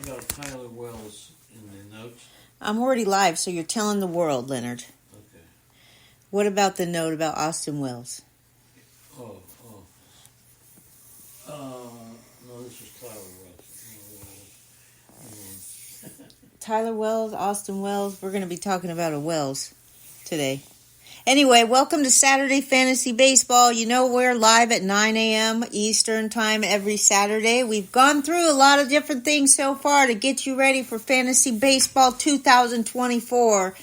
got Tyler Wells in the notes. I'm already live, so you're telling the world, Leonard. Okay. What about the note about Austin Wells? Oh. No, this is Tyler Wells. Tyler Wells, Austin Wells. We're going to be talking about a Wells today. Anyway, welcome to Saturday Fantasy Baseball. You know we're live at 9 a.m. Eastern Time every Saturday. We've gone through a lot of different things so far to get you ready for Fantasy Baseball 2024.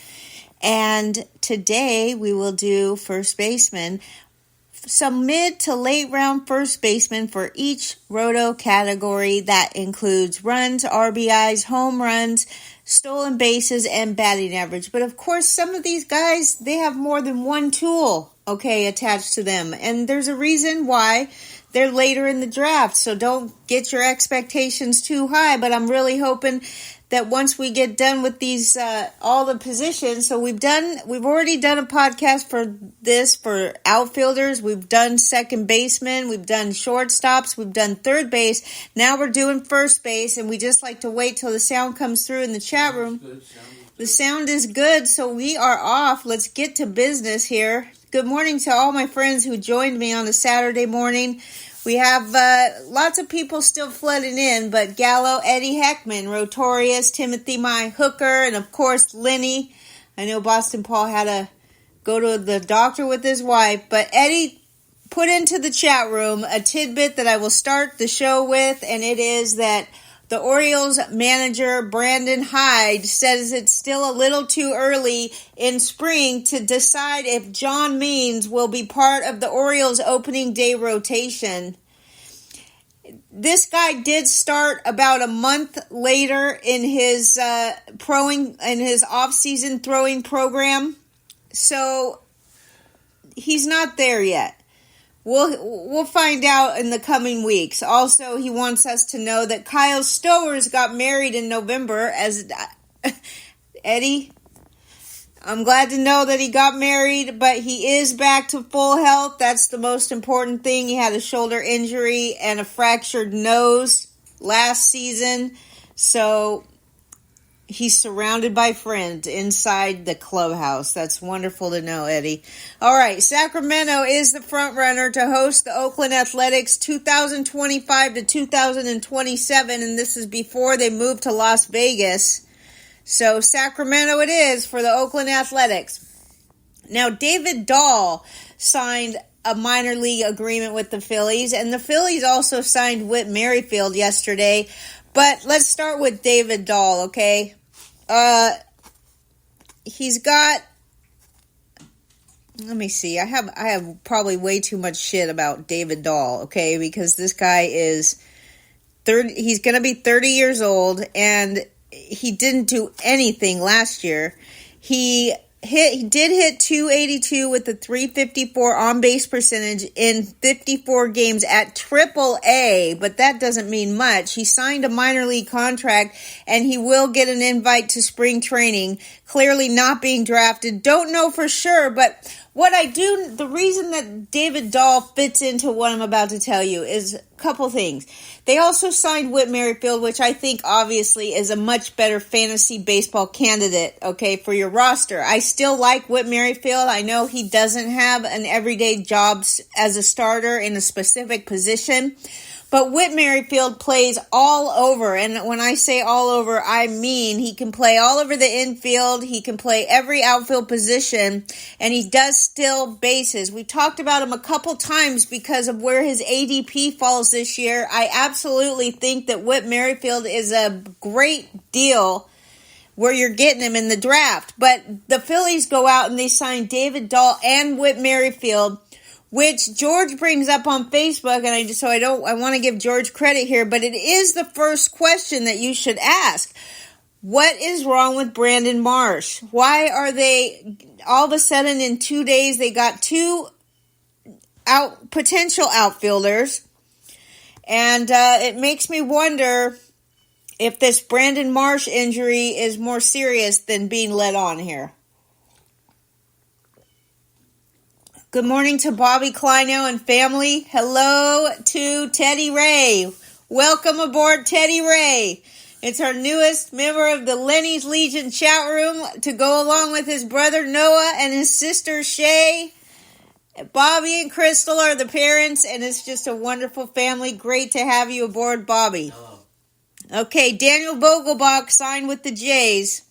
And today we will do First Baseman. Some mid to late round first baseman for each Roto category. That includes runs, RBIs, home runs, stolen bases, and batting average. But of course, some of these guys, they have more than one tool, attached to them. And there's a reason why they're later in the draft. So don't get your expectations too high. But I'm really hoping that once we get done with these, all the positions, so we've already done a podcast for outfielders, we've done second baseman, we've done shortstops, we've done third base, now we're doing first base, and we just like to wait till the sound comes through in the chat room. The sound is good, so we are off. Let's get to business here. Good morning to all my friends who joined me on a Saturday morning. We have lots of people still flooding in, but Gallo, Eddie Heckman, Rotorius, Timothy My Hooker, and of course Lenny. I know Boston Paul had to go to the doctor with his wife, but Eddie put into the chat room a tidbit that I will start the show with, and it is that the Orioles manager, Brandon Hyde, says it's still a little too early in spring to decide if John Means will be part of the Orioles opening day rotation. This guy did start about a month later in his off-season throwing program, so he's not there yet. We'll find out in the coming weeks. Also, he wants us to know that Kyle Stowers got married in November. Eddie, I'm glad to know that he got married, but he is back to full health. That's the most important thing. He had a shoulder injury and a fractured nose last season, so he's surrounded by friends inside the clubhouse. That's wonderful to know, Eddie. All right, Sacramento is the front runner to host the Oakland Athletics 2025 to 2027, and this is before they move to Las Vegas. So Sacramento it is for the Oakland Athletics. Now, David Dahl signed a minor league agreement with the Phillies, and the Phillies also signed Whit Merrifield yesterday. But let's start with David Dahl, okay? He's got, let me see, I have probably way too much shit about David Dahl, okay, because this guy is he's going to be 30 years old, and he didn't do anything last year. He did hit 282 with a 354 on-base percentage in 54 games at Triple-A, but that doesn't mean much. He signed a minor league contract, and he will get an invite to spring training, clearly not being drafted. Don't know for sure, but the reason that David Dahl fits into what I'm about to tell you is a couple things. They also signed Whit Merrifield, which I think obviously is a much better fantasy baseball candidate, okay, for your roster. I still like Whit Merrifield. I know he doesn't have an everyday job as a starter in a specific position, but Whit Merrifield plays all over, and when I say all over, I mean he can play all over the infield, he can play every outfield position, and he does steal bases. We talked about him a couple times because of where his ADP falls this year. I absolutely think that Whit Merrifield is a great deal where you're getting him in the draft, but the Phillies go out and they sign David Dahl and Whit Merrifield, which George brings up on Facebook, and I want to give George credit here, but it is the first question that you should ask. What is wrong with Brandon Marsh? Why are they, all of a sudden in 2 days, they got two potential outfielders, and it makes me wonder if this Brandon Marsh injury is more serious than being let on here. Good morning to Bobby Kleino and family. Hello to Teddy Ray. Welcome aboard, Teddy Ray. It's our newest member of the Lenny's Legion chat room to go along with his brother Noah and his sister Shay. Bobby and Crystal are the parents, and it's just a wonderful family. Great to have you aboard, Bobby. Hello. Okay, Daniel Vogelbach signed with the Jays.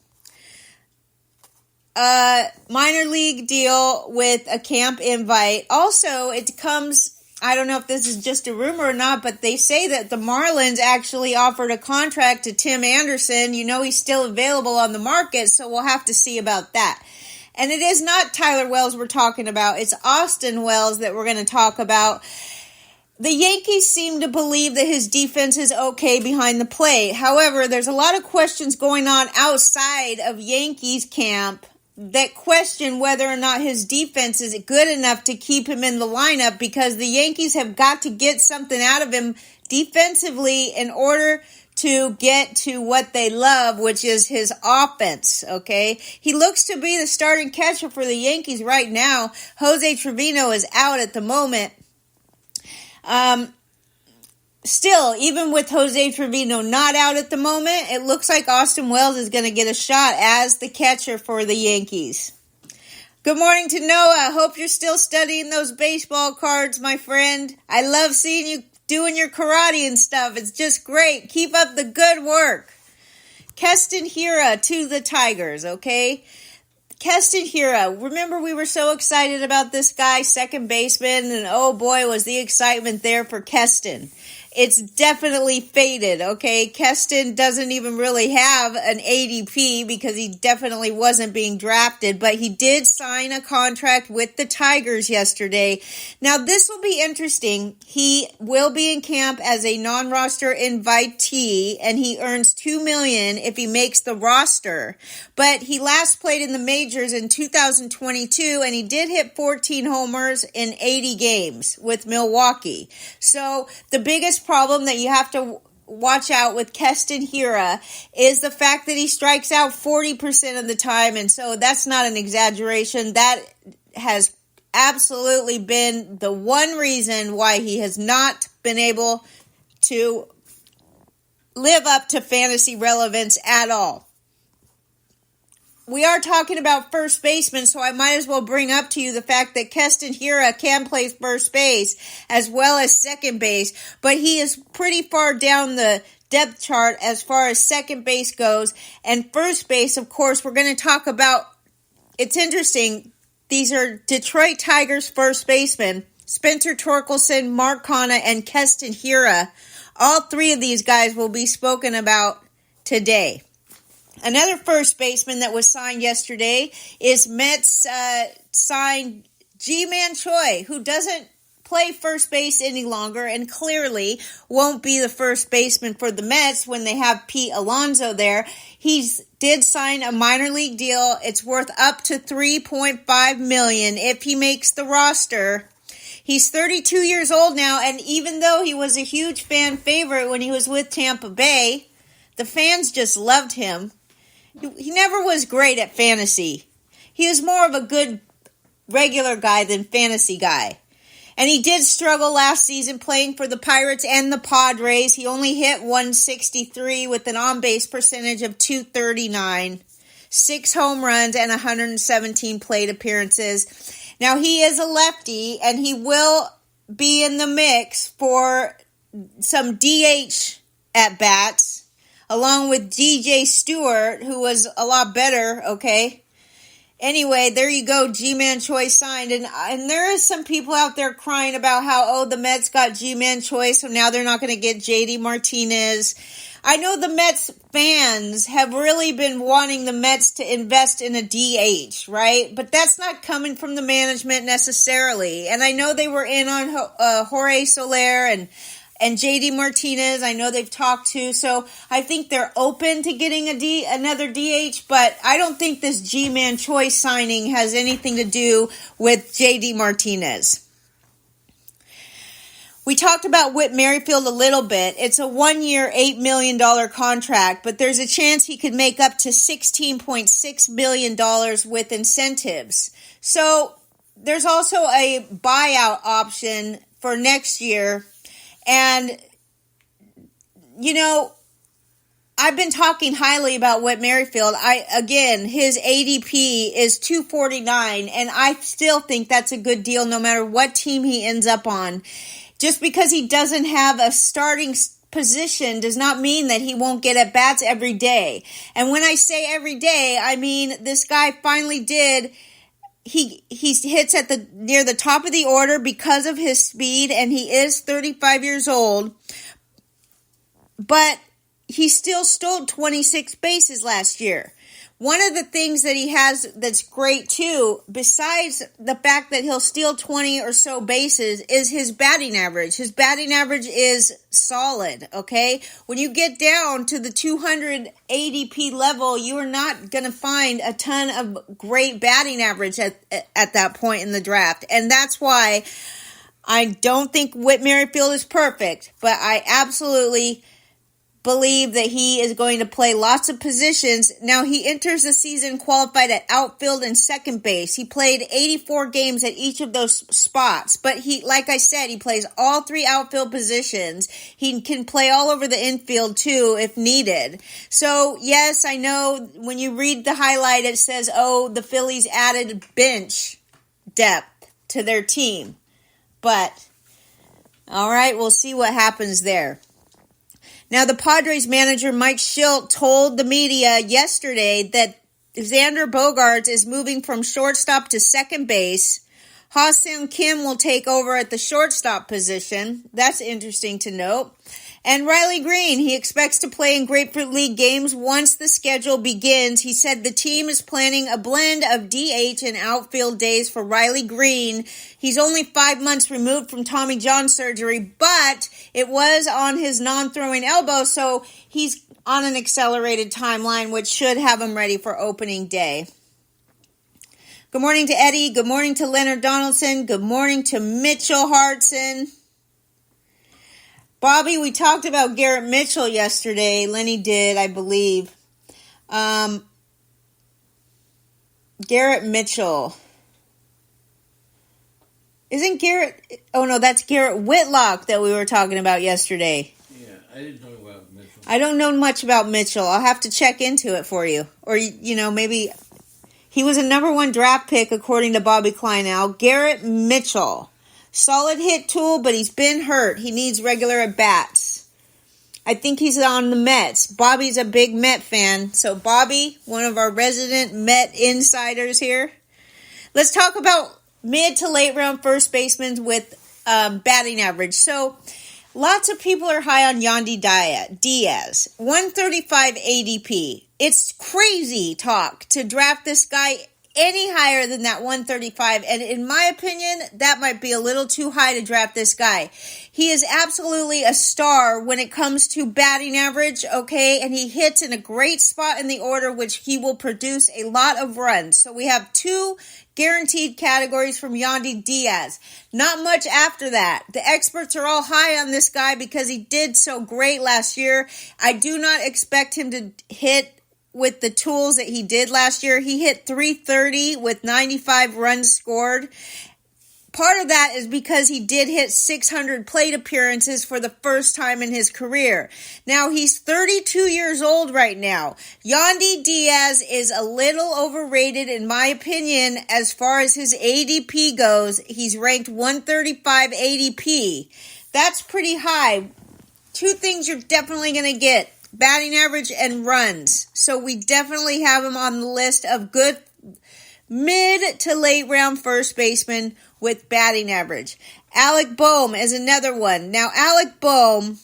Minor league deal with a camp invite. Also, it comes... I don't know if this is just a rumor or not, but they say that the Marlins actually offered a contract to Tim Anderson. You know he's still available on the market, so we'll have to see about that. And it is not Tyler Wells we're talking about. It's Austin Wells that we're going to talk about. The Yankees seem to believe that his defense is okay behind the plate. However, there's a lot of questions going on outside of Yankees camp that question whether or not his defense is good enough to keep him in the lineup, because the Yankees have got to get something out of him defensively in order to get to what they love, which is his offense, okay? He looks to be the starting catcher for the Yankees right now. Jose Trevino is out at the moment. Still, even with Jose Trevino not out at the moment, it looks like Austin Wells is going to get a shot as the catcher for the Yankees. Good morning to Noah. Hope you're still studying those baseball cards, my friend. I love seeing you doing your karate and stuff. It's just great. Keep up the good work. Keston Hiura to the Tigers, okay? Keston Hiura, remember we were so excited about this guy, second baseman, and oh boy, was the excitement there for Keston. It's definitely faded, okay? Keston doesn't even really have an ADP because he definitely wasn't being drafted, but he did sign a contract with the Tigers yesterday. Now, this will be interesting. He will be in camp as a non-roster invitee, and he earns $2 million if he makes the roster. But he last played in the majors in 2022, and he did hit 14 homers in 80 games with Milwaukee. So, the biggest problem that you have to watch out with Keston Hiura is the fact that he strikes out 40% of the time, and so that's not an exaggeration. That has absolutely been the one reason why he has not been able to live up to fantasy relevance at all. We are talking about first baseman, so I might as well bring up to you the fact that Keston Hiura can play first base as well as second base, but he is pretty far down the depth chart as far as second base goes. And first base, of course, we're going to talk about, it's interesting, these are Detroit Tigers first basemen, Spencer Torkelson, Mark Canha, and Keston Hiura. All three of these guys will be spoken about today. Another first baseman that was signed yesterday is Mets signed Ji-Man Choi, who doesn't play first base any longer and clearly won't be the first baseman for the Mets when they have Pete Alonso there. He did sign a minor league deal. It's worth up to $3.5 million if he makes the roster. He's 32 years old now, and even though he was a huge fan favorite when he was with Tampa Bay, the fans just loved him. He never was great at fantasy. He was more of a good regular guy than fantasy guy. And he did struggle last season playing for the Pirates and the Padres. He only hit 163 with an on-base percentage of .239, 6 home runs, and 117 plate appearances. Now, he is a lefty, and he will be in the mix for some DH at-bats, along with DJ Stewart, who was a lot better, okay? Anyway, there you go, Ji-Man Choi signed. And there is some people out there crying about how, the Mets got Ji-Man Choi, so now they're not going to get JD Martinez. I know the Mets fans have really been wanting the Mets to invest in a DH, right? But that's not coming from the management necessarily. And I know they were in on Jorge Soler and JD Martinez. I know they've talked to, so I think they're open to getting another DH, but I don't think this Ji-Man Choi signing has anything to do with JD Martinez. We talked about Whit Merrifield a little bit. It's a 1-year, $8 million contract, but there's a chance he could make up to $16.6 million with incentives. So there's also a buyout option for next year. And, I've been talking highly about Whit Merrifield. His ADP is 249, and I still think that's a good deal no matter what team he ends up on. Just because he doesn't have a starting position does not mean that he won't get at bats every day. And when I say every day, I mean this guy finally did. He hits at near the top of the order because of his speed, and he is 35 years old. But he still stole 26 bases last year. One of the things that he has that's great too, besides the fact that he'll steal 20 or so bases, is his batting average. His batting average is solid, okay? When you get down to the 200 ADP level, you are not going to find a ton of great batting average at that point in the draft. And that's why I don't think Whit Merrifield is perfect, but I absolutely believe that he is going to play lots of positions. Now, he enters the season qualified at outfield and second base. He played 84 games at each of those spots, but like I said, he plays all three outfield positions. He can play all over the infield too if needed. So, yes, I know when you read the highlight, it says, the Phillies added bench depth to their team. But, all right, we'll see what happens there. Now, the Padres manager, Mike Shildt, told the media yesterday that Xander Bogaerts is moving from shortstop to second base. Ha-Seong Kim will take over at the shortstop position. That's interesting to note. And Riley Green, he expects to play in Grapefruit League games once the schedule begins. He said the team is planning a blend of DH and outfield days for Riley Green. He's only 5 months removed from Tommy John surgery, but it was on his non-throwing elbow, so he's on an accelerated timeline, which should have him ready for opening day. Good morning to Eddie. Good morning to Leonard Donaldson. Good morning to Mitchell Hartson. Bobby, we talked about Garrett Mitchell yesterday. Lenny did, I believe. Garrett Mitchell. Isn't Garrett... Oh, no, that's Garrett Whitlock that we were talking about yesterday. Yeah, I didn't know about Mitchell. I don't know much about Mitchell. I'll have to check into it for you. Or, maybe... He was a number 1 draft pick, according to Bobby Kleinau. Garrett Mitchell. Solid hit tool, but he's been hurt. He needs regular at-bats. I think he's on the Mets. Bobby's a big Met fan. So, Bobby, one of our resident Met insiders here. Let's talk about mid to late round first basemen with batting average. So, lots of people are high on Yandy Diaz. 135 ADP. It's crazy talk to draft this guy any higher than that 135, and in my opinion, that might be a little too high to draft this guy. He is absolutely a star when it comes to batting average, okay, and he hits in a great spot in the order, which he will produce a lot of runs. So we have 2 guaranteed categories from Yandy Diaz. Not much after that. The experts are all high on this guy because he did so great last year. I do not expect him to hit with the tools that he did last year. He hit 330 with 95 runs scored. Part of that is because he did hit 600 plate appearances for the first time in his career. Now, he's 32 years old right now. Yandy Diaz is a little overrated, in my opinion, as far as his ADP goes. He's ranked 135 ADP. That's pretty high. 2 things you're definitely going to get: batting average and runs. So we definitely have him on the list of good mid to late round first baseman with batting average. Alec Boehm is another one. Now, Alec Boehm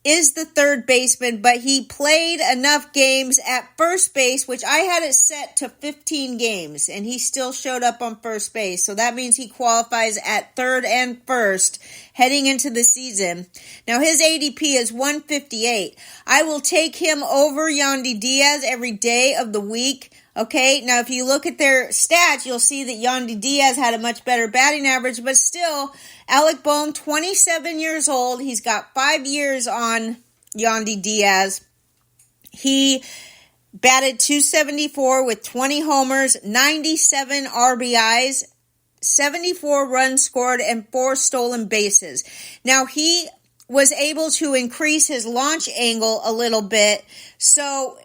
is the third baseman, but he played enough games at first base, which I had it set to 15 games, and he still showed up on first base. So that means he qualifies at third and first heading into the season. Now, his ADP is 158. I will take him over Yandy Diaz every day of the week. Okay, now if you look at their stats, you'll see that Yandy Diaz had a much better batting average, but still, Alec Boehm, 27 years old. He's got 5 years on Yandy Diaz. He batted .274 with 20 homers, 97 RBIs, 74 runs scored, and 4 stolen bases. Now, he was able to increase his launch angle a little bit. So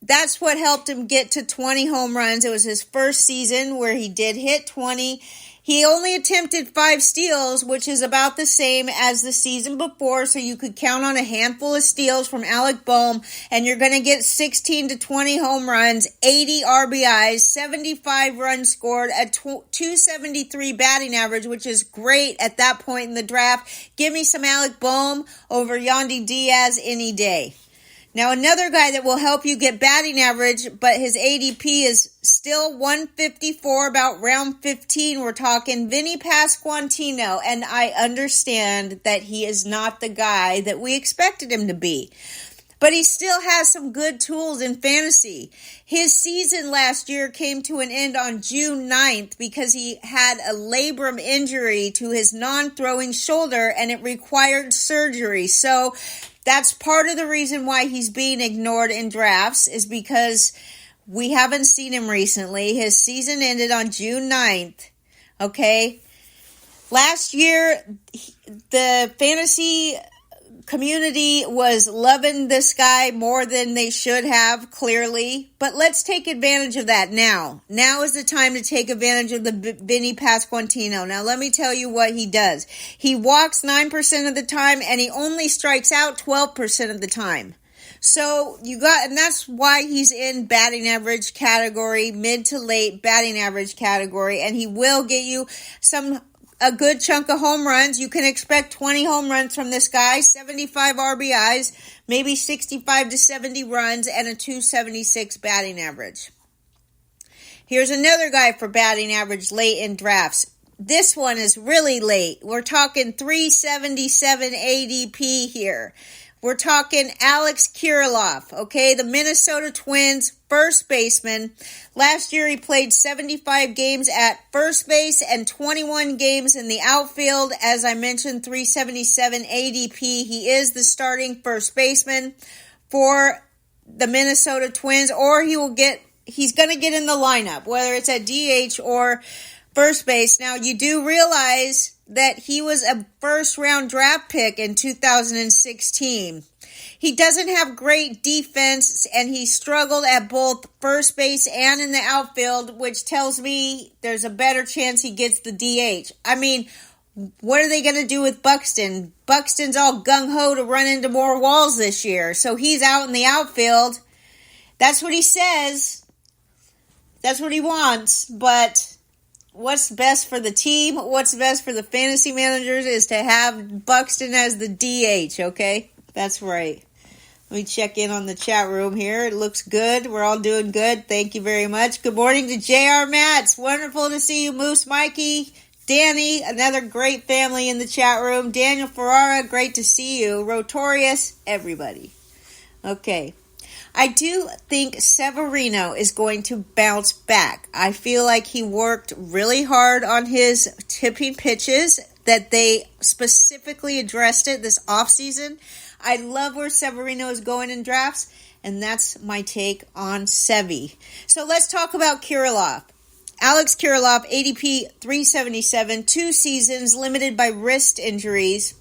that's what helped him get to 20 home runs. It was his first season where he did hit 20. He only attempted 5 steals, which is about the same as the season before, so you could count on a handful of steals from Alec Boehm, and you're going to get 16 to 20 home runs, 80 RBIs, 75 runs scored, a 273 batting average, which is great at that point in the draft. Give me some Alec Boehm over Yandy Diaz any day. Now, another guy that will help you get batting average, but his ADP is still 154, about round 15. We're talking Vinny Pasquantino, and I understand that he is not the guy that we expected him to be. But he still has some good tools in fantasy. His season last year came to an end on June 9th because he had a labrum injury to his non-throwing shoulder, and it required surgery. So that's part of the reason why he's being ignored in drafts, is because we haven't seen him recently. His season ended on June 9th, okay? Last year, the fantasy community was loving this guy more than they should have, clearly. But let's take advantage of that now. Now is the time to take advantage of the Vinny Pasquantino. Now, let me tell you what he does. He walks 9% of the time, and he only strikes out 12% of the time. So and that's why he's in batting average category, mid to late batting average category, and he will get you a good chunk of home runs. You can expect 20 home runs from this guy, 75 RBIs, maybe 65 to 70 runs, and a 276 batting average. Here's another guy for batting average late in drafts. This one is really late. We're talking 377 ADP here. We're talking Alex Kirilloff, okay? The Minnesota Twins first baseman. Last year he played 75 games at first base and 21 games in the outfield. As I mentioned, 377 ADP. He is the starting first baseman for the Minnesota Twins, or he's going to get in the lineup, whether it's at DH or first base. Now, you do realize that he was a first-round draft pick in 2016. He doesn't have great defense, and he struggled at both first base and in the outfield, which tells me there's a better chance he gets the DH. I mean, what are they going to do with Buxton? Buxton's all gung-ho to run into more walls this year, so he's out in the outfield. That's what he says. That's what he wants, but what's best for the team, what's best for the fantasy managers is to have Buxton as the DH, okay? That's right. Let me check in on the chat room here. It looks good. We're all doing good. Thank you very much. Good morning to J.R. Matz. Wonderful to see you, Moose Mikey. Danny, another great family in the chat room. Daniel Ferrara, great to see you. Rotorius, everybody. Okay. I do think Severino is going to bounce back. I feel like he worked really hard on his tipping pitches, that they specifically addressed it this offseason. I love where Severino is going in drafts, and that's my take on Sevy. So let's talk about Kirilloff. Alex Kirilloff, ADP 377, 2 seasons, limited by wrist injuries.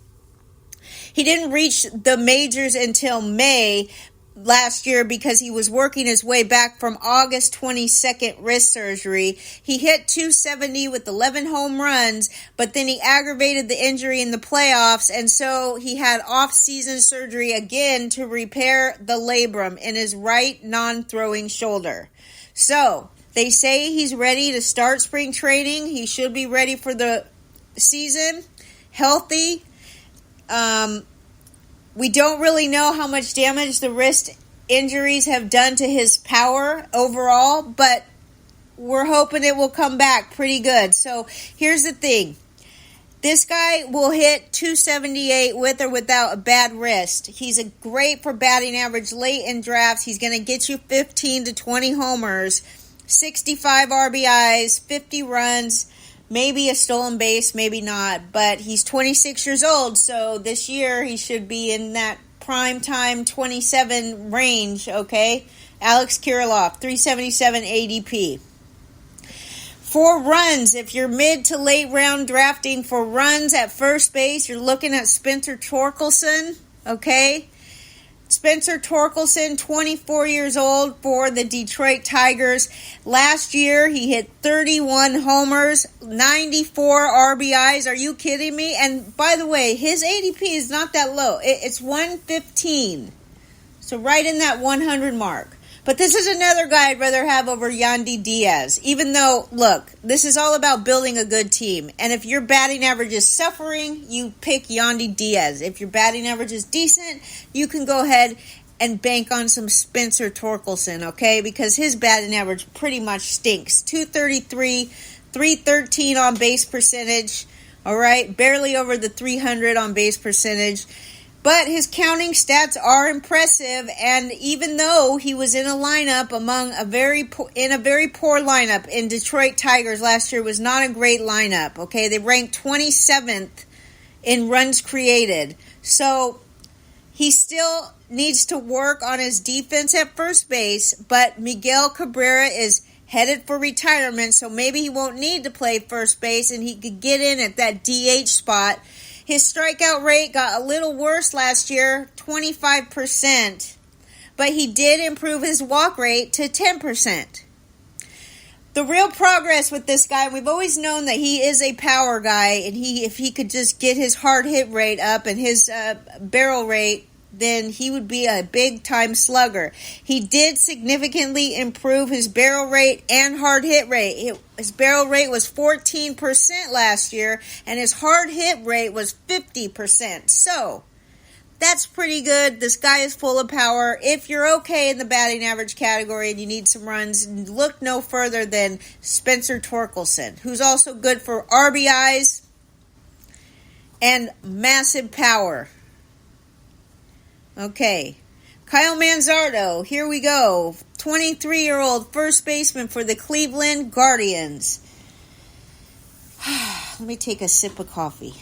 He didn't reach the majors until May last year because he was working his way back from August 22nd wrist surgery. He hit 270 with 11 home runs, but then he aggravated the injury in the playoffs, and so he had off-season surgery again to repair the labrum in his right non-throwing shoulder. So they say he's ready to start spring training. He should be ready for the season, healthy. We don't really know how much damage the wrist injuries have done to his power overall, but we're hoping it will come back pretty good. So here's the thing. This guy will hit 278 with or without a bad wrist. He's great for batting average late in drafts. He's going to get you 15 to 20 homers, 65 RBIs, 50 runs, maybe a stolen base, maybe not, but he's 26 years old, so this year he should be in that prime time 27 range, okay? Alex Kirilloff, 377 ADP. For runs, if you're mid to late round drafting for runs at first base, you're looking at Spencer Torkelson, okay? Spencer Torkelson, 24 years old for the Detroit Tigers. Last year, he hit 31 homers, 94 RBIs. Are you kidding me? And by the way, his ADP is not that low. It's 115. So right in that 100 mark. But this is another guy I'd rather have over Yandy Diaz. Even though, look, this is all about building a good team. And if your batting average is suffering, you pick Yandy Diaz. If your batting average is decent, you can go ahead and bank on some Spencer Torkelson, okay? Because his batting average pretty much stinks. 233, 313 on base percentage, all right? Barely over the 300 on base percentage. But his counting stats are impressive, and even though he was in a lineup in a very poor lineup in Detroit Tigers last year, was not a great lineup. Okay, they ranked 27th in runs created, so he still needs to work on his defense at first base. But Miguel Cabrera is headed for retirement, so maybe he won't need to play first base, and he could get in at that DH spot. His strikeout rate got a little worse last year, 25%, but he did improve his walk rate to 10%. The real progress with this guy, we've always known that he is a power guy, and if he could just get his hard hit rate up and his barrel rate, then he would be a big-time slugger. He did significantly improve his barrel rate and hard hit rate. His barrel rate was 14% last year, and his hard hit rate was 50%. So, that's pretty good. This guy is full of power. If you're okay in the batting average category and you need some runs, look no further than Spencer Torkelson, who's also good for RBIs and massive power. Okay, Kyle Manzardo, here we go. 23-year-old first baseman for the Cleveland Guardians. Let me take a sip of coffee.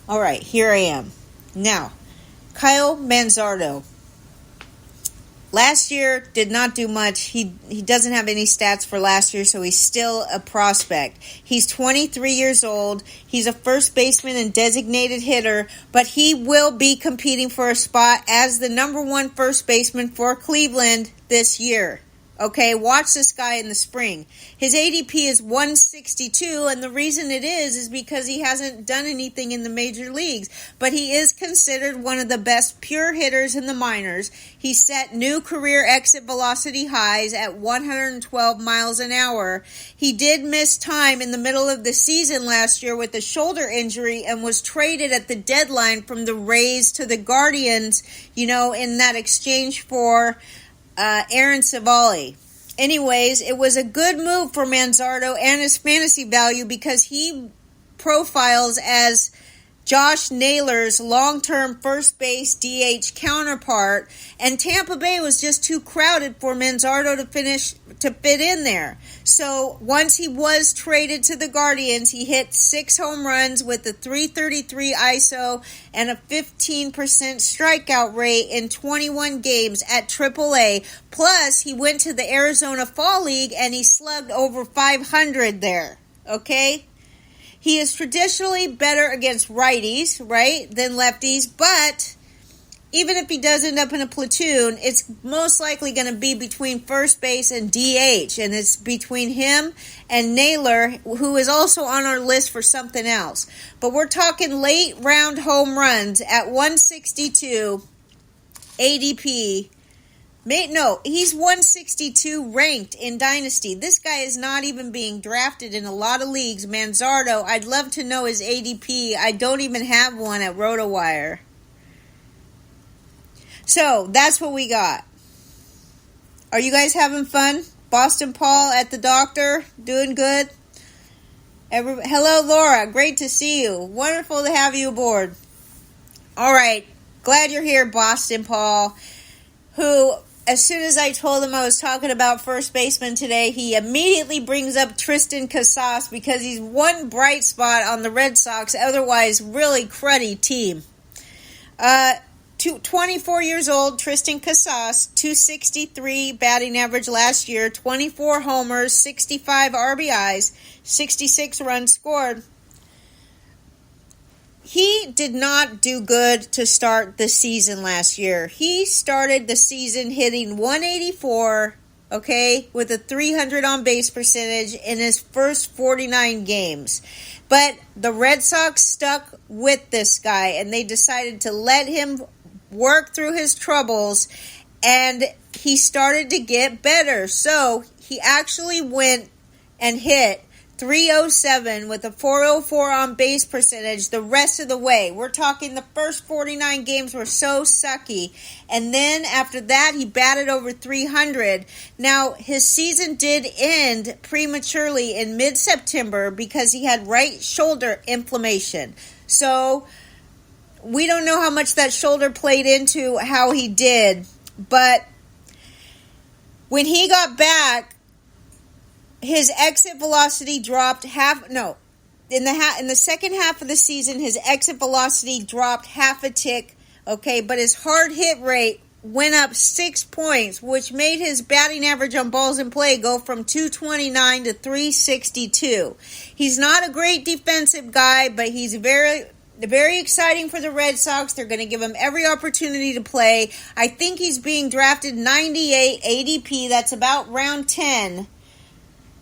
All right, here I am. Now, Kyle Manzardo. Last year did not do much. He doesn't have any stats for last year, so he's still a prospect. He's 23 years old. He's a first baseman and designated hitter, but he will be competing for a spot as the number one first baseman for Cleveland this year. Okay, watch this guy in the spring. His ADP is 162, and the reason it is because he hasn't done anything in the major leagues. But he is considered one of the best pure hitters in the minors. He set new career exit velocity highs at 112 miles an hour. He did miss time in the middle of the season last year with a shoulder injury and was traded at the deadline from the Rays to the Guardians, in that exchange for Aaron Savali. Anyways, it was a good move for Manzardo and his fantasy value because he profiles as Josh Naylor's long-term first base DH counterpart, and Tampa Bay was just too crowded for Manzardo to fit in there. So once he was traded to the Guardians, he hit 6 home runs with a 333 ISO and a 15% strikeout rate in 21 games at AAA. Plus, he went to the Arizona Fall League and he slugged over 500 there. Okay? He is traditionally better against righties, right, than lefties, but even if he does end up in a platoon, it's most likely going to be between first base and DH, and it's between him and Naylor, who is also on our list for something else. But we're talking late round home runs at 162 ADP. No, he's 162 ranked in Dynasty. This guy is not even being drafted in a lot of leagues. Manzardo, I'd love to know his ADP. I don't even have one at RotoWire. So, that's what we got. Are you guys having fun? Boston Paul at the doctor, doing good? Hello, Laura. Great to see you. Wonderful to have you aboard. All right. Glad you're here, Boston Paul, who, as soon as I told him I was talking about first baseman today, he immediately brings up Tristan Casas because he's one bright spot on the Red Sox, otherwise really cruddy team. 24 years old, Tristan Casas, 263 batting average last year, 24 homers, 65 RBIs, 66 runs scored. He did not do good to start the season last year. He started the season hitting 184, okay, with a 300 on base percentage in his first 49 games. But the Red Sox stuck with this guy, and they decided to let him work through his troubles, and he started to get better. So he actually went and hit 307 with a 404 on base percentage the rest of the way. We're talking the first 49 games were so sucky. And then after that, he batted over 300. Now, his season did end prematurely in mid-September because he had right shoulder inflammation. So we don't know how much that shoulder played into how he did. But when he got back, his exit velocity dropped in the second half of the season, his exit velocity dropped half a tick, okay, but his hard hit rate went up 6 points, which made his batting average on balls in play go from 229 to 362. He's not a great defensive guy, but he's very exciting for the Red Sox. They're going to give him every opportunity to play. I think he's being drafted 98 ADP. That's about round 10.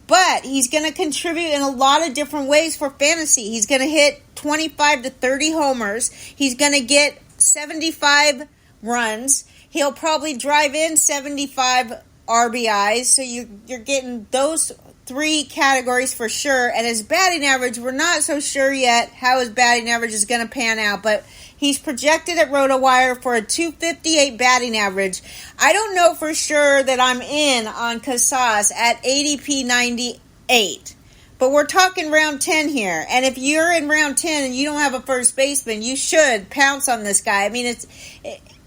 But he's going to contribute in a lot of different ways for fantasy. He's going to hit 25 to 30 homers. He's going to get 75 runs. He'll probably drive in 75 RBIs. So you're getting those three categories for sure. And his batting average, we're not so sure yet how his batting average is going to pan out. But he's projected at RotoWire for a 258 batting average. I don't know for sure that I'm in on Casas at ADP 98. But we're talking round 10 here. And if you're in round 10 and you don't have a first baseman, you should pounce on this guy. I mean,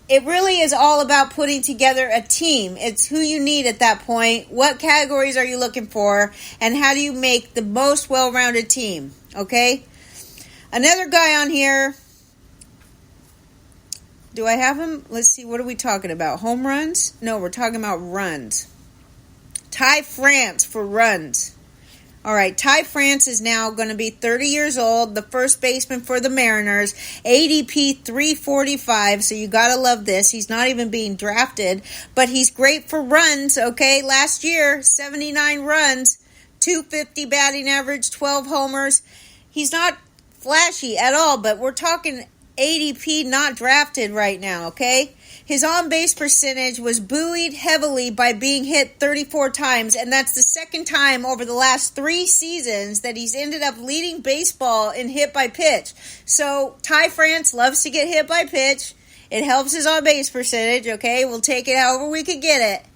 it really is all about putting together a team. It's who you need at that point. What categories are you looking for? And how do you make the most well-rounded team? Okay? Another guy on here. Do I have him? Let's see. What are we talking about? Home runs? No, we're talking about runs. Ty France for runs. All right, Ty France is now going to be 30 years old, the first baseman for the Mariners, ADP 345, so you got to love this. He's not even being drafted, but he's great for runs, okay? Last year, 79 runs, 250 batting average, 12 homers. He's not flashy at all, but we're talking ADP not drafted right now, okay? His on-base percentage was buoyed heavily by being hit 34 times, and that's the second time over the last 3 seasons that he's ended up leading baseball in hit by pitch. So Ty France loves to get hit by pitch. It helps his on-base percentage, okay? We'll take it however we can get it.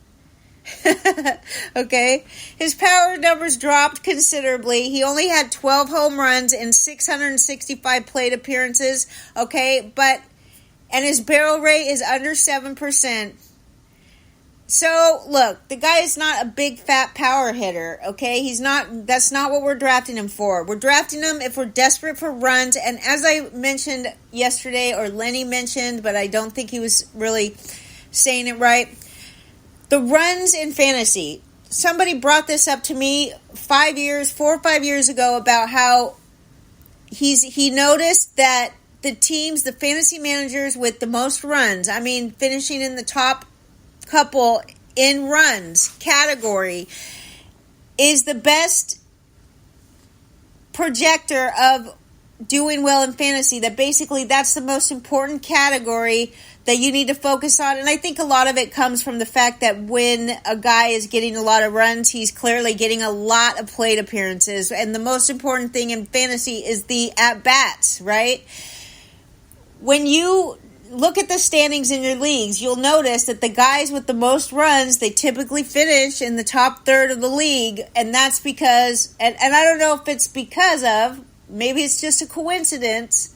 Okay? His power numbers dropped considerably. He only had 12 home runs in 665 plate appearances, okay? And his barrel rate is under 7%. So, look, the guy is not a big, fat power hitter, okay? That's not what we're drafting him for. We're drafting him if we're desperate for runs. And as I mentioned yesterday, or Lenny mentioned, but I don't think he was really saying it right, the runs in fantasy. Somebody brought this up to me 4 or 5 years ago about how he noticed that the teams, the fantasy managers with the most runs, I mean, finishing in the top couple in runs category, is the best projector of doing well in fantasy. That basically that's the most important category that you need to focus on. And I think a lot of it comes from the fact that when a guy is getting a lot of runs, he's clearly getting a lot of plate appearances. And the most important thing in fantasy is the at-bats, right? When you look at the standings in your leagues, you'll notice that the guys with the most runs, they typically finish in the top third of the league. And that's because, and I don't know if it's because of, maybe it's just a coincidence,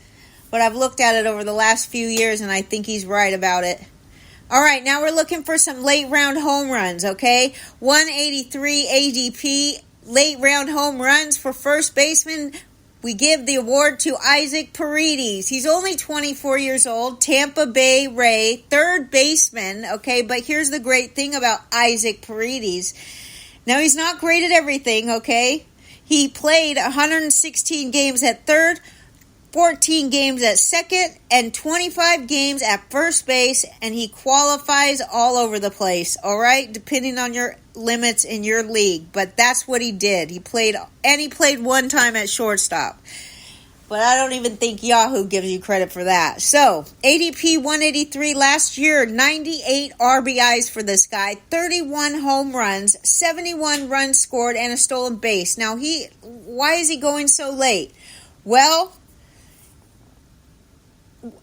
but I've looked at it over the last few years and I think he's right about it. All right, now we're looking for some late round home runs, okay? 183 ADP, late round home runs for first baseman. we give the award to Isaac Paredes. He's only 24 years old, Tampa Bay Ray, third baseman, okay? But here's the great thing about Isaac Paredes. Now, he's not great at everything, okay? He played 116 games at third, 14 games at second, and 25 games at first base, and he qualifies all over the place, all right, depending on your limits in your league. But that's what he did. He played one time at shortstop. But I don't even think Yahoo gives you credit for that. So, ADP 183 last year, 98 RBIs for this guy, 31 home runs, 71 runs scored, and a stolen base. Now, why is he going so late? Well,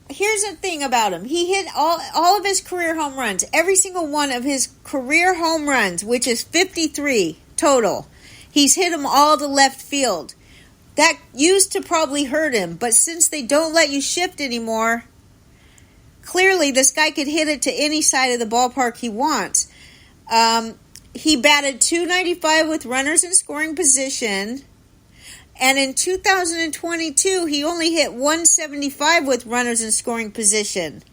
here's the thing about him. He hit all of his career home runs. Every single one of his career home runs, which is 53 total. He's hit them all to left field. That used to probably hurt him, but since they don't let you shift anymore, clearly this guy could hit it to any side of the ballpark he wants. He batted .295 with runners in scoring position. And in 2022, he only hit .175 with runners in scoring position.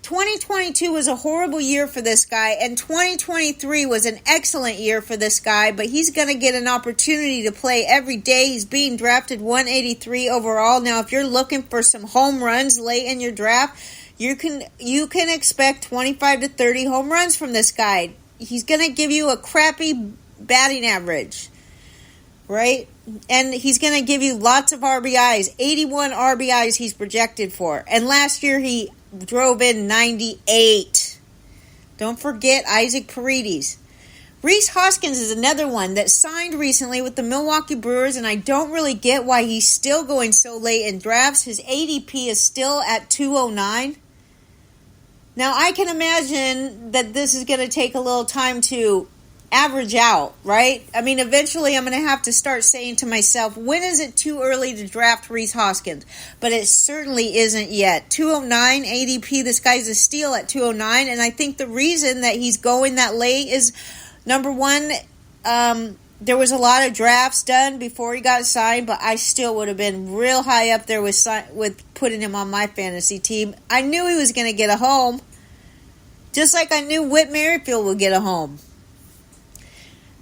2022 was a horrible year for this guy, and 2023 was an excellent year for this guy, but he's going to get an opportunity to play every day. He's being drafted 183 overall. Now, if you're looking for some home runs late in your draft, you can expect 25 to 30 home runs from this guy. He's going to give you a crappy batting average, right? And he's going to give you lots of RBIs. 81 RBIs he's projected for. And last year he drove in 98. Don't forget Isaac Paredes. Rhys Hoskins is another one that signed recently with the Milwaukee Brewers, and I don't really get why he's still going so late in drafts. His ADP is still at 209. Now, I can imagine that this is going to take a little time to average out, right? I mean, eventually I'm going to have to start saying to myself, when is it too early to draft Rhys Hoskins? But it certainly isn't yet. 209 ADP, this guy's a steal at 209, and I think the reason that he's going that late is, number one, there was a lot of drafts done before he got signed, but I still would have been real high up there with putting him on my fantasy team. I knew he was going to get a home, just like I knew Whit Merrifield would get a home.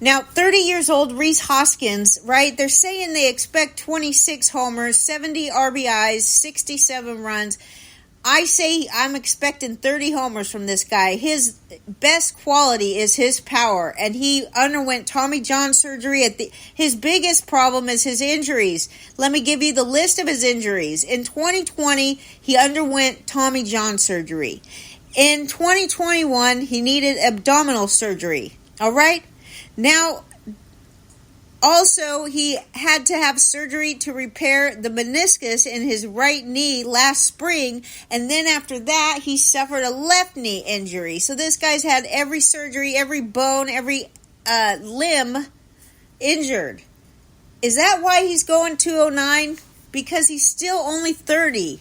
Now, 30 years old, Rhys Hoskins, right? They're saying they expect 26 homers, 70 RBIs, 67 runs. I say I'm expecting 30 homers from this guy. His best quality is his power, and he underwent Tommy John surgery. His biggest problem is his injuries. Let me give you the list of his injuries. In 2020, he underwent Tommy John surgery. In 2021, he needed abdominal surgery. All right? Now, also, he had to have surgery to repair the meniscus in his right knee last spring, and then after that, he suffered a left knee injury. So this guy's had every surgery, every bone, every limb injured. Is that why he's going 209? Because he's still only 30.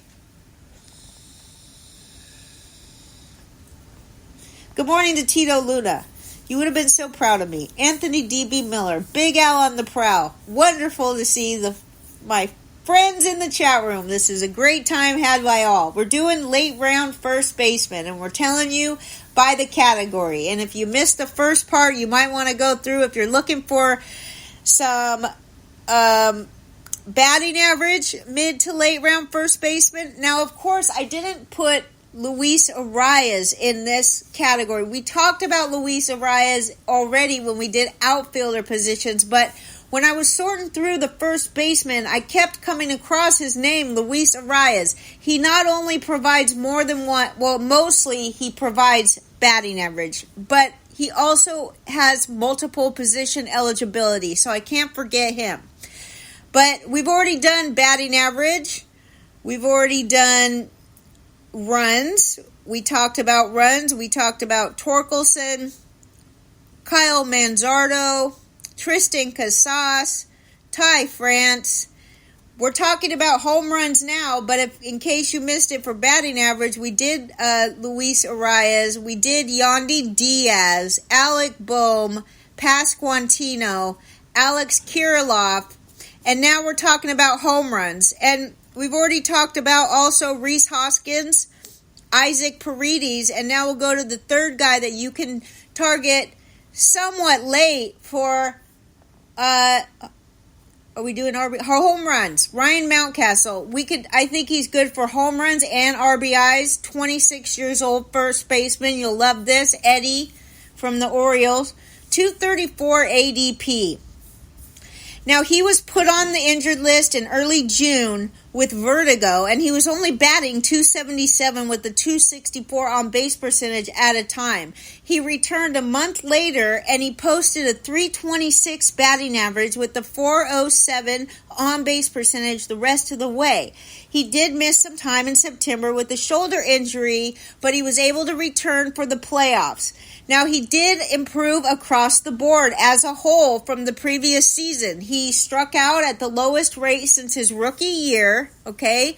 Good morning to Tito Luna. You would have been so proud of me. Anthony D.B. Miller, Big Al on the prowl. Wonderful to see my friends in the chat room. This is a great time had by all. We're doing late round first baseman, and we're telling you by the category. And if you missed the first part, you might want to go through if you're looking for some batting average, mid to late round first baseman. Now, of course, I didn't put Luis Arias in this category. We talked about Luis Arias already when we did outfielder positions, but when I was sorting through the first baseman, I kept coming across his name, Luis Arias. He not only provides more than one, well, mostly he provides batting average, but he also has multiple position eligibility, so I can't forget him. But we've already done batting average. We've already done runs. We talked about runs. We talked about Torkelson, Kyle Manzardo, Tristan Casas, Ty France. We're talking about home runs now, but in case you missed it for batting average, we did Luis Arias, we did Yandy Diaz, Alec Boehm, Pasquantino, Alex Kirilloff, And now we're talking about home runs. And we've already talked about also Rhys Hoskins, Isaac Paredes, and now we'll go to the third guy that you can target somewhat late for, are we doing home runs? Ryan Mountcastle. I think he's good for home runs and RBIs. 26 years old, first baseman. You'll love this. Eddie from the Orioles. 234 ADP. Now, he was put on the injured list in early June with vertigo, and he was only batting .277 with the .264 on-base percentage at a time. He returned a month later, and he posted a .326 batting average with the .407 on-base percentage the rest of the way. He did miss some time in September with a shoulder injury, but he was able to return for the playoffs. Now, he did improve across the board as a whole from the previous season. He struck out at the lowest rate since his rookie year, okay?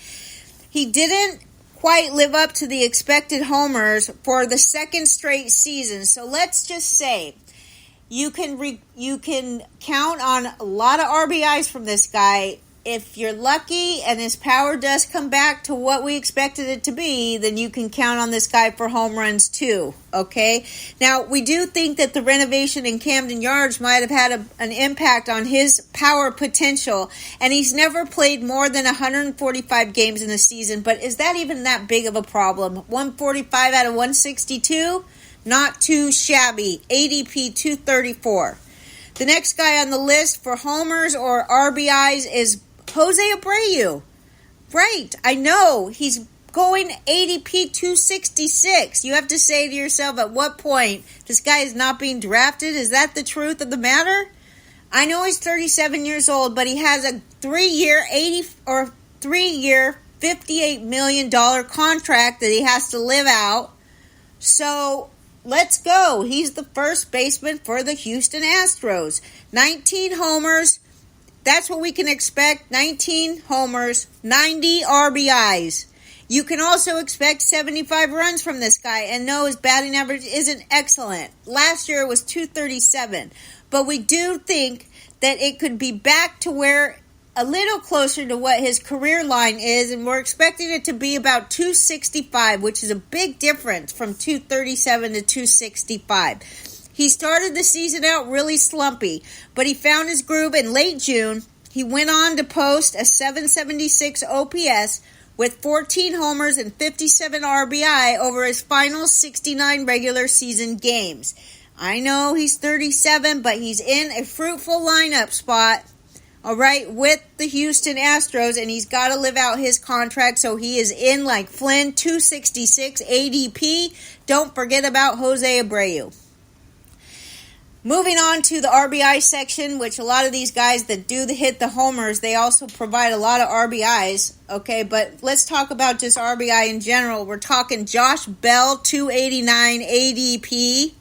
He didn't quite live up to the expected homers for the second straight season. So let's just say you can count on a lot of RBIs from this guy. If you're lucky and his power does come back to what we expected it to be, then you can count on this guy for home runs too, okay? Now, we do think that the renovation in Camden Yards might have had an impact on his power potential, and he's never played more than 145 games in the season, but is that even that big of a problem? 145 out of 162? Not too shabby. ADP 234. The next guy on the list for homers or RBIs is Jose Abreu. Right, I know. He's going ADP 266. You have to say to yourself, at what point this guy is not being drafted? Is that the truth of the matter? I know he's 37 years old, but he has a 3-year $58 million contract that he has to live out. So let's go. He's the first baseman for the Houston Astros. 19 homers. That's what we can expect. 19 homers, 90 RBIs. You can also expect 75 runs from this guy. And no, his batting average isn't excellent. Last year it was 237. But we do think that it could be back to where a little closer to what his career line is. And we're expecting it to be about 265, which is a big difference from 237 to 265. He started the season out really slumpy, but he found his groove in late June. He went on to post a .776 OPS with 14 homers and 57 RBI over his final 69 regular season games. I know he's 37, but he's in a fruitful lineup spot, all right, with the Houston Astros, and he's got to live out his contract, so he is in like Flynn, 266 ADP. Don't forget about Jose Abreu. Moving on to the RBI section, which a lot of these guys that do hit the homers, they also provide a lot of RBIs, okay? But let's talk about just RBI in general. We're talking Josh Bell, 289 ADP.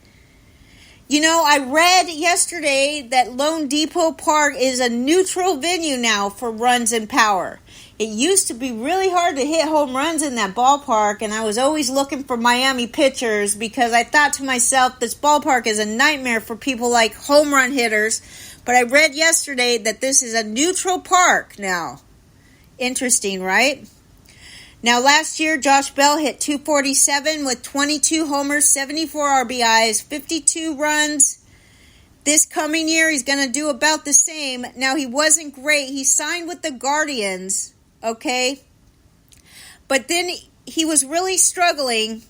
You know, I read yesterday that Lone Depot Park is a neutral venue now for runs and power. It used to be really hard to hit home runs in that ballpark, and I was always looking for Miami pitchers because I thought to myself, this ballpark is a nightmare for people like home run hitters. But I read yesterday that this is a neutral park now. Interesting, right? Now, last year, Josh Bell hit .247 with 22 homers, 74 RBIs, 52 runs. This coming year, he's going to do about the same. Now, he wasn't great. He signed with the Guardians, okay? But then he was really struggling,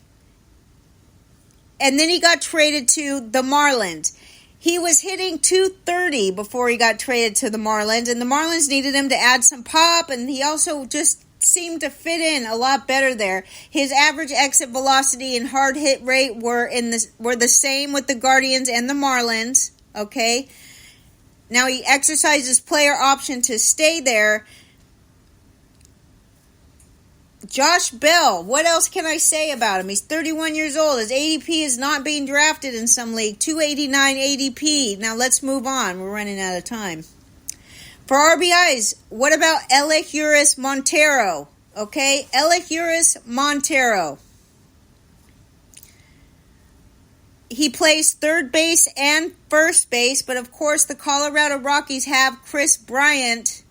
and then he got traded to the Marlins. He was hitting .230 before he got traded to the Marlins, and the Marlins needed him to add some pop, and he also just seemed to fit in a lot better there. His average exit velocity and hard hit rate were the same with the Guardians and the Marlins, okay? Now he exercised his player option to stay there. Josh Bell, what else can I say about him? He's 31 years old. His ADP is not being drafted in some league. 289 ADP. Now let's move on. We're running out of time. For RBIs, what about Elehuris Montero? Okay, Elehuris Montero. He plays third base and first base, but of course the Colorado Rockies have Chris Bryant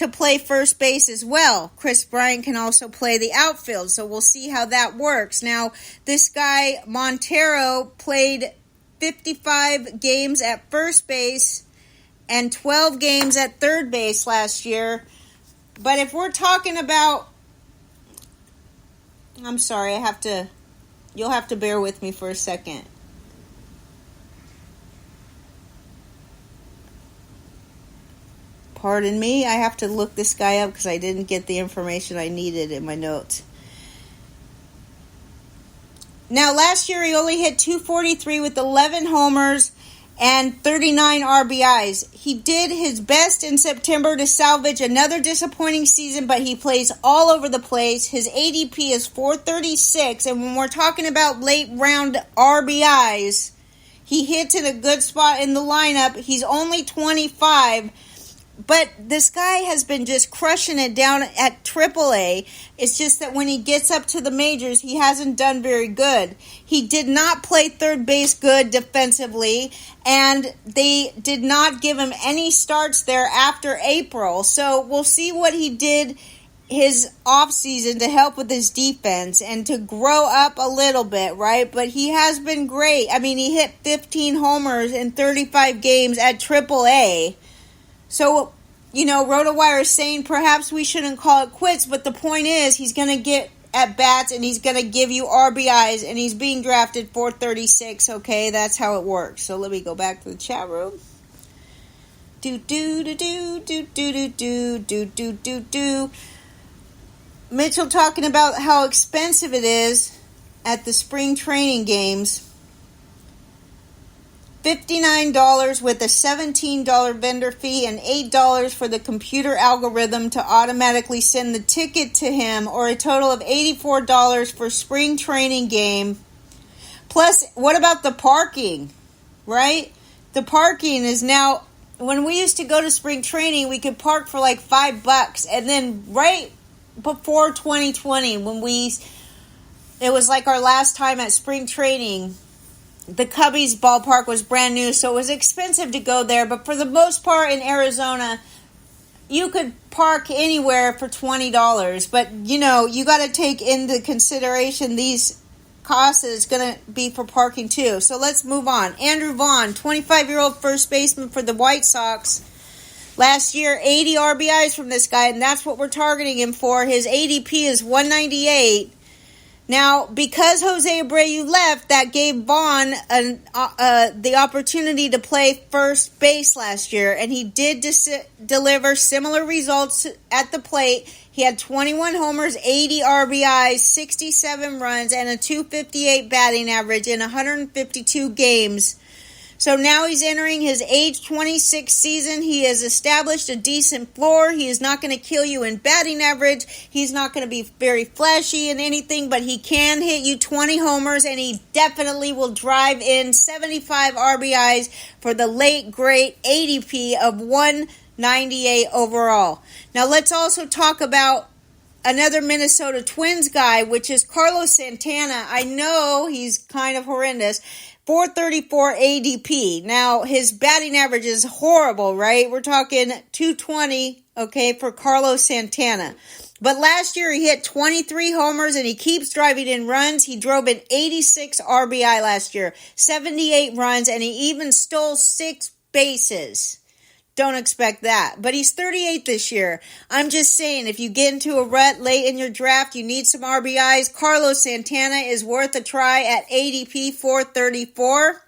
to play first base as well. Chris Bryant can also play the outfield, so we'll see how that works. Now, this guy, Montero, played 55 games at first base and 12 games at third base last year. But if we're talking about... I'm sorry, you'll have to bear with me for a second. Pardon me, I have to look this guy up because I didn't get the information I needed in my notes. Now, last year he only hit .243 with 11 homers and 39 RBIs. He did his best in September to salvage another disappointing season, but he plays all over the place. His ADP is 436, and when we're talking about late round RBIs, he hits in a good spot in the lineup. He's only 25. But this guy has been just crushing it down at AAA. It's just that when he gets up to the majors, he hasn't done very good. He did not play third base good defensively, and they did not give him any starts there after April. So we'll see what he did his offseason to help with his defense and to grow up a little bit, right? But he has been great. I mean, he hit 15 homers in 35 games at AAA. So, Roto Wire is saying perhaps we shouldn't call it quits, but the point is he's going to get at bats and he's going to give you RBIs, and he's being drafted 436, okay? That's how it works. So let me go back to the chat room. Mitchell talking about how expensive it is at the spring training games. $59 with a $17 vendor fee and $8 for the computer algorithm to automatically send the ticket to him, or a total of $84 for spring training game. Plus, what about the parking, right? The parking is now, when we used to go to spring training, we could park for like $5, and then right before 2020, it was like our last time at spring training, the Cubbies ballpark was brand new, so it was expensive to go there. But for the most part in Arizona, you could park anywhere for $20. But, you got to take into consideration these costs is going to be for parking too. So let's move on. Andrew Vaughn, 25-year-old first baseman for the White Sox. Last year, 80 RBIs from this guy, and that's what we're targeting him for. His ADP is 198. Now, because Jose Abreu left, that gave Vaughn the opportunity to play first base last year, and he did deliver similar results at the plate. He had 21 homers, 80 RBIs, 67 runs, and a .258 batting average in 152 games. So now he's entering his age 26 season. He has established a decent floor. He is not going to kill you in batting average. He's not going to be very flashy in anything, but he can hit you 20 homers, and he definitely will drive in 75 RBIs for the late great ADP of 198 overall. Now let's also talk about another Minnesota Twins guy, which is Carlos Santana. I know he's kind of horrendous. 434 ADP. Now, his batting average is horrible, right? We're talking 220, okay, for Carlos Santana. But last year, he hit 23 homers, and he keeps driving in runs. He drove in 86 RBI last year, 78 runs, and he even stole 6 bases. Don't expect that. But he's 38 this year. I'm just saying, if you get into a rut late in your draft, you need some RBIs. Carlos Santana is worth a try at ADP 434.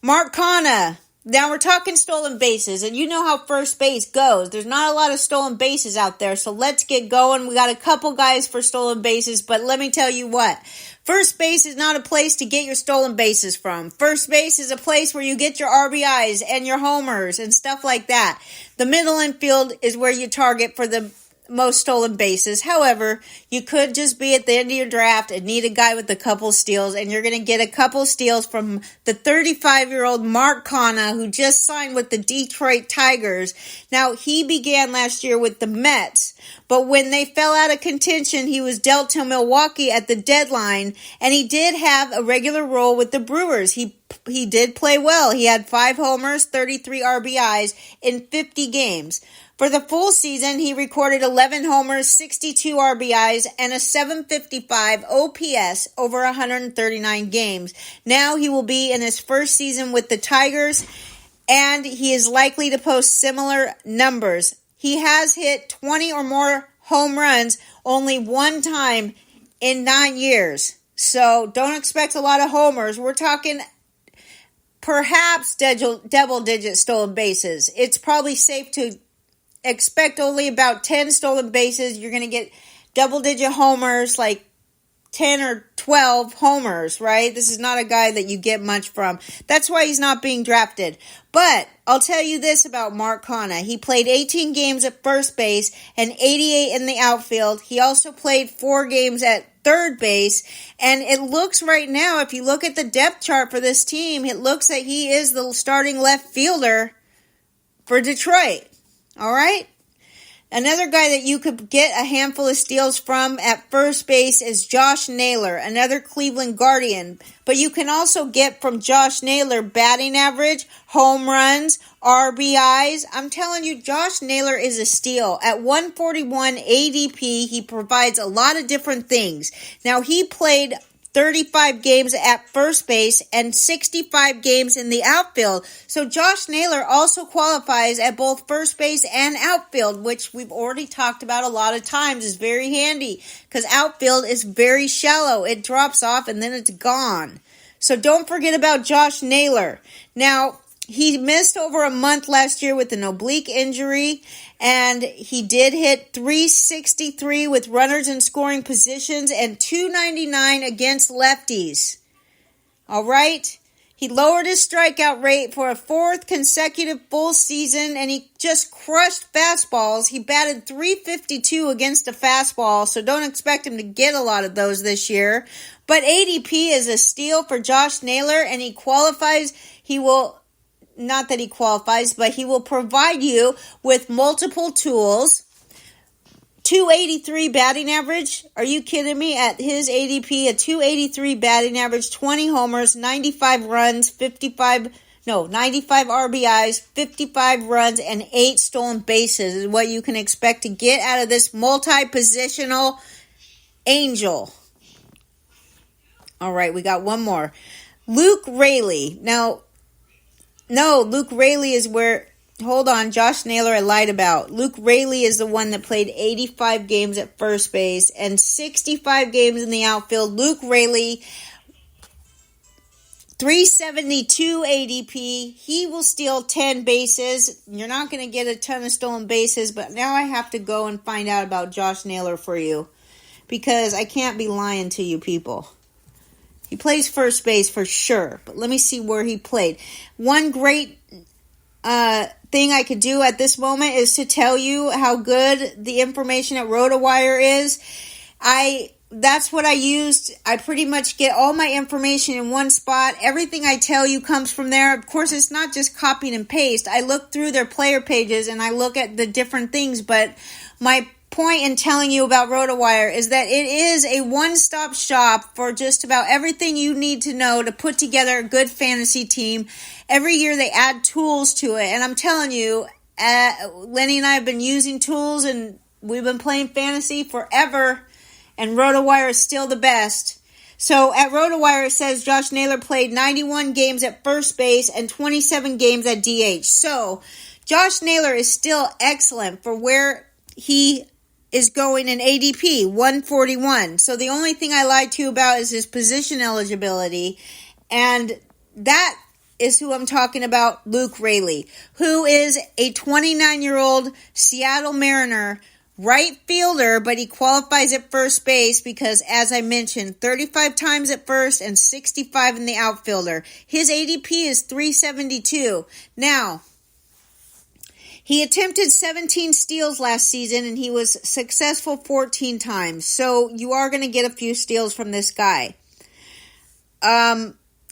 Mark Canha. Now we're talking stolen bases, and you know how first base goes. There's not a lot of stolen bases out there, so let's get going. We got a couple guys for stolen bases, but let me tell you what. First base is not a place to get your stolen bases from. First base is a place where you get your RBIs and your homers and stuff like that. The middle infield is where you target for the most stolen bases. However, you could just be at the end of your draft and need a guy with a couple steals, and you're going to get a couple steals from the 35-year-old Mark Canha, who just signed with the Detroit Tigers. Now, he began last year with the Mets, but when they fell out of contention, he was dealt to Milwaukee at the deadline, and he did have a regular role with the Brewers. He did play well. He had 5 homers, 33 RBIs in 50 games. For the full season, he recorded 11 homers, 62 RBIs, and a 755 OPS over 139 games. Now he will be in his first season with the Tigers, and he is likely to post similar numbers. He has hit 20 or more home runs only one time in 9 years. So don't expect a lot of homers. We're talking perhaps double-digit stolen bases. It's probably safe to expect only about 10 stolen bases. You're going to get double-digit homers, like 10 or 12 homers, right? This is not a guy that you get much from. That's why he's not being drafted. But I'll tell you this about Mark Canha. He played 18 games at first base and 88 in the outfield. He also played 4 games at third base. And it looks right now, if you look at the depth chart for this team, it looks like he is the starting left fielder for Detroit. All right? Another guy that you could get a handful of steals from at first base is Josh Naylor, another Cleveland Guardian. But you can also get from Josh Naylor batting average, home runs, RBIs. I'm telling you, Josh Naylor is a steal. At 141 ADP, he provides a lot of different things. Now, he played 35 games at first base and 65 games in the outfield. So Josh Naylor also qualifies at both first base and outfield, which we've already talked about a lot of times is very handy because outfield is very shallow. It drops off and then it's gone. So don't forget about Josh Naylor. Now, he missed over a month last year with an oblique injury, and he did hit .363 with runners in scoring positions and .299 against lefties. All right? He lowered his strikeout rate for a 4th consecutive full season, and he just crushed fastballs. He batted .352 against a fastball, so don't expect him to get a lot of those this year. But ADP is a steal for Josh Naylor, and he qualifies. Not that he qualifies, but he will provide you with multiple tools. .283 batting average. Are you kidding me? At his ADP, a .283 batting average, 20 homers, 95 runs, 95 RBIs, 55 runs, and 8 stolen bases is what you can expect to get out of this multi-positional angel. All right, we got one more. Luke Raley. Luke Raley is where... Hold on, Josh Naylor I lied about. Luke Raley is the one that played 85 games at first base and 65 games in the outfield. Luke Raley, 372 ADP. He will steal 10 bases. You're not going to get a ton of stolen bases, but now I have to go and find out about Josh Naylor for you because I can't be lying to you people. He plays first base for sure, but let me see where he played. One great thing I could do at this moment is to tell you how good the information at RotoWire is. That's what I used. I pretty much get all my information in one spot. Everything I tell you comes from there. Of course, it's not just copying and paste. I look through their player pages and I look at the different things, but my point in telling you about RotoWire is that it is a one-stop shop for just about everything you need to know to put together a good fantasy team. Every year they add tools to it, and I'm telling you, Lenny and I have been using tools, and we've been playing fantasy forever, and RotoWire is still the best. So at RotoWire it says Josh Naylor played 91 games at first base and 27 games at DH. So Josh Naylor is still excellent for where he is going in ADP, 141. So the only thing I lied to you about is his position eligibility. And that is who I'm talking about, Luke Raley, who is a 29-year-old Seattle Mariner right fielder, but he qualifies at first base because, as I mentioned, 35 times at first and 65 in the outfielder. His ADP is 372. Now, he attempted 17 steals last season, and he was successful 14 times. So you are going to get a few steals from this guy.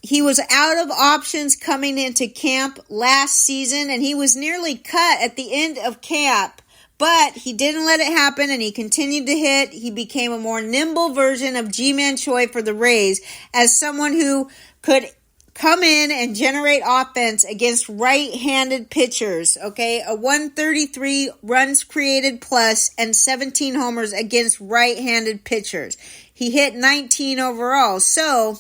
He was out of options coming into camp last season, and he was nearly cut at the end of camp. But he didn't let it happen, and he continued to hit. He became a more nimble version of G-Man Choi for the Rays as someone who could come in and generate offense against right-handed pitchers, okay? A 133 runs created plus and 17 homers against right-handed pitchers. He hit 19 overall. So,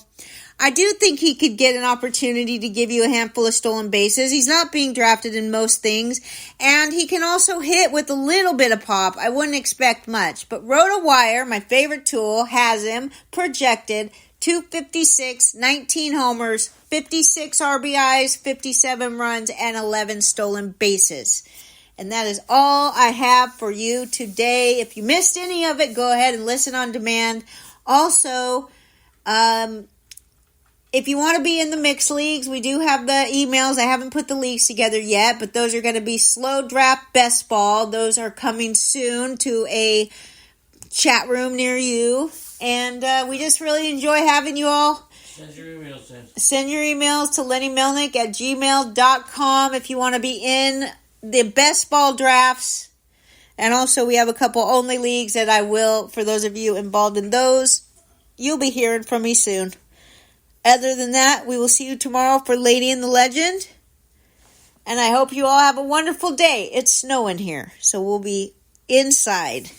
I do think he could get an opportunity to give you a handful of stolen bases. He's not being drafted in most things. And he can also hit with a little bit of pop. I wouldn't expect much. But Roto Wire, my favorite tool, has him projected 256, 19 homers, 56 RBIs, 57 runs, and 11 stolen bases. And that is all I have for you today. If you missed any of it, go ahead and listen on demand. Also, if you want to be in the mixed leagues, we do have the emails. I haven't put the leagues together yet, but those are going to be Slow Draft Best Ball. Those are coming soon to a chat room near you. And we just really enjoy having you all. Send your emails in. Send your emails to lennymelnick@gmail.com if you want to be in the best ball drafts. And also we have a couple only leagues that I will, for those of you involved in those, you'll be hearing from me soon. Other than that, we will see you tomorrow for Lady and the Legend. And I hope you all have a wonderful day. It's snowing here, so we'll be inside.